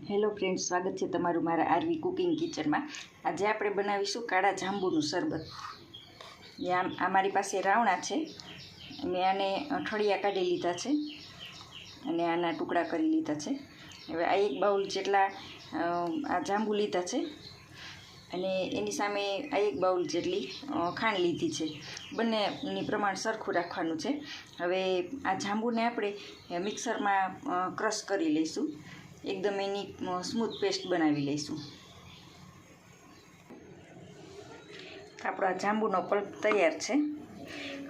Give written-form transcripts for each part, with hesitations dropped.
Hello friends, સ્વાગત છે તમારું મારા આરવી કુકિંગ કિચનમાં। આજે આપણે બનાવીશું કાળા જાંબુનું શરબત। આ મારી પાસે રાવણા છે, મેં આને ઠળિયા કાઢી લીધા છે અને આના ટુકડા કરી લીધા છે। હવે આ એક બાઉલ જેટલા આ જાંબુ લીધા છે અને એની સામે આ એક બાઉલ જેટલી ખાંડ લીધી છે। બંનેની પ્રમાણ સરખું રાખવાનું છે। હવે આ જાંબુને આપણે મિક્સરમાં ક્રશ કરી લઈશું, एकदम एनी स्मूथ पेस्ट बनावी लईशुं। आपणो जांबूनो पल्प तैयार छे।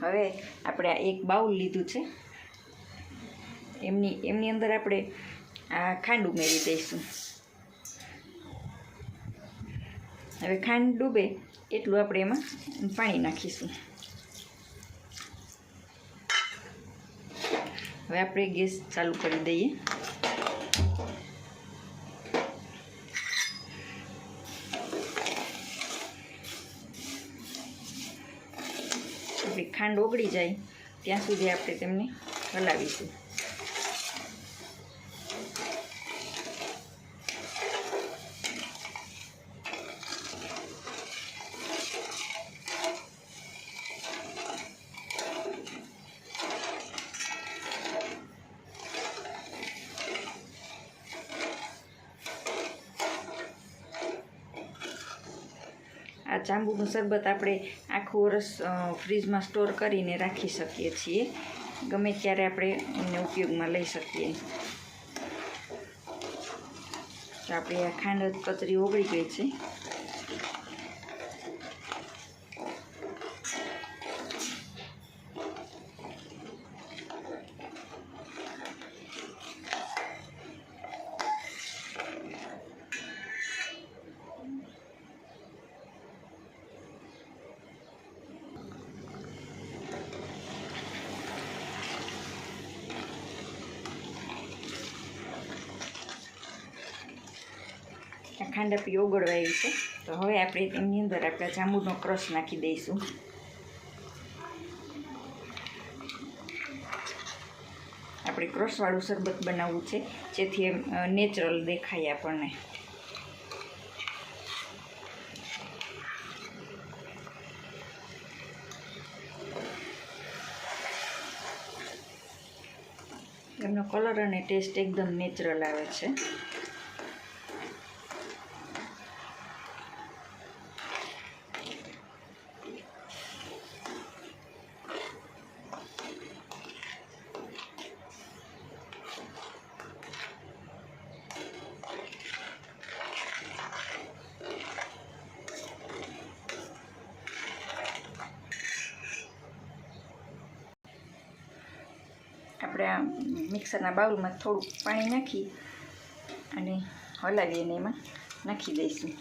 हवे आपणे आ एक बाउल लीधुं छे, एमनी अंदर आपणे आ खांड उमेरी दईशुं। हवे खांड डूबे एटलुं आपणे एमां पाणी नाखीशुं। हवे आपणे गैस चालू करी दईए। खांड ओगળી જાય ત્યાં સુધી આપણે તેમને હલાવીશું। आ जांबूનું શરબત આપણે આખું વર્ષ ફ્રીજમાં સ્ટોર કરીને રાખી શકીએ છીએ, ગમે ત્યારે આપણે એને ઉપયોગમાં લઈ શકીએ। તો આપણી આ ખાંડ કતરી ઓગળી ગઈ છે। ખાંડ આપણી ઓગળવા આવી છે, તો હવે આપણે એની અંદર આપણા જાંબુનો ક્રશ નાખી દઈશું। આપણે ક્રશવાળું શરબત બનાવવું છે, જેથી એમ નેચરલ દેખાય આપણને। એમનો કલર અને ટેસ્ટ એકદમ નેચરલ આવે છે। આપણે આ મિક્સરના બાઉલમાં થોડું પાણી નાખી અને હલાવી અને એમાં નાખી દઈશું।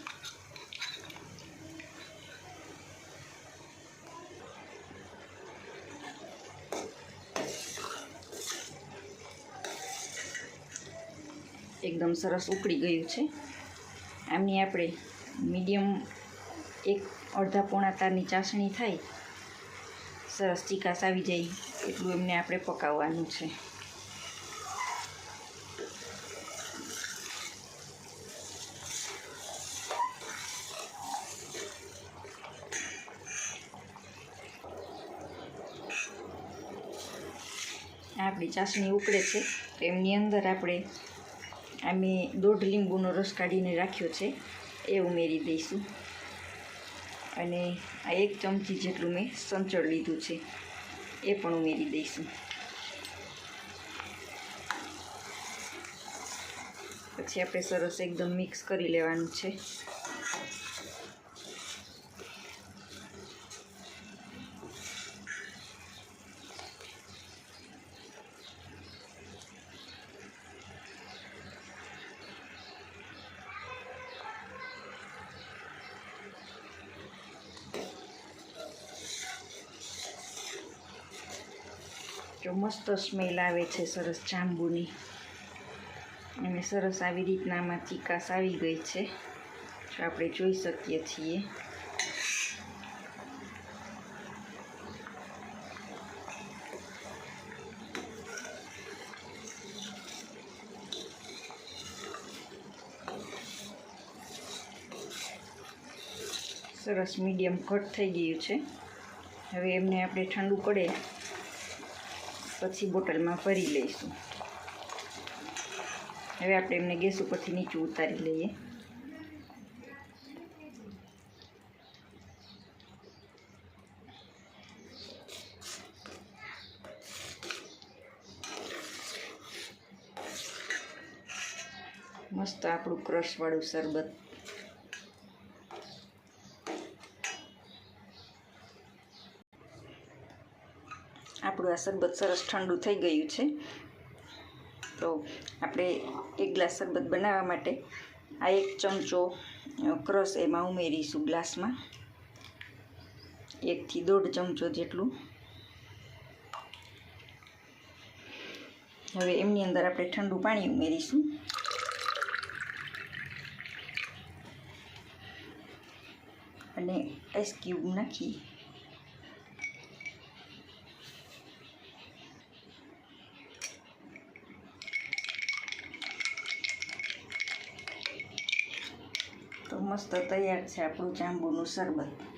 એકદમ સરસ ઉકળી ગયું છે। આમની આપણે મીડિયમ એક અડધા પોણા તારની ચાસણી થાય, સરસ ચીકાશ આવી જાય એટલું એમને આપણે પકાવવાનું છે। આપણી ચાસણી ઉકળે છે, તો એમની અંદર આપણે આ મેં 1.5 લીંબુનો રસ કાઢીને રાખ્યો છે એ ઉમેરી દઈશું, અને આ 1 ચમચી જેટલું મેં સંચળ લીધું છે એ પણ ઉમેરી દઈશું। પછી આપણે સરસ એકદમ મિક્સ કરી લેવાનું છે। જો મસ્ત સ્મેલ આવે છે સરસ જાંબુની, અને સરસ આવી રીતના આમાં ચીકાશ આવી ગઈ છે, જો આપણે જોઈ શકીએ છીએ। સરસ મીડિયમ ઘટ થઈ ગયું છે. હવે એમને આપણે ઠંડુ પડે પછી બોટલમાં ભરી લઈશું. હવે આપણે એમને ગેસ ઉપરથી નીચું ઉતારી લઈએ. મસ્ત આપણું ક્રશવાળું શરબત. આપણું આ શરબત સરસ ઠંડુ થઈ ગયું છે. તો આપણે 1 ગ્લાસ શરબત બનાવવા માટે આ 1 ચમચો ક્રશ એમાં ઉમેરીશું ગ્લાસમાં. 1 થી 1.5 ચમચો જેટલું. હવે એમની અંદર આપણે ઠંડુ પાણી ઉમેરીશું. અને આઈસ ક્યુબ નાખી તો મસ્ત તૈયાર છે આપણું જાંબુનું શરબત.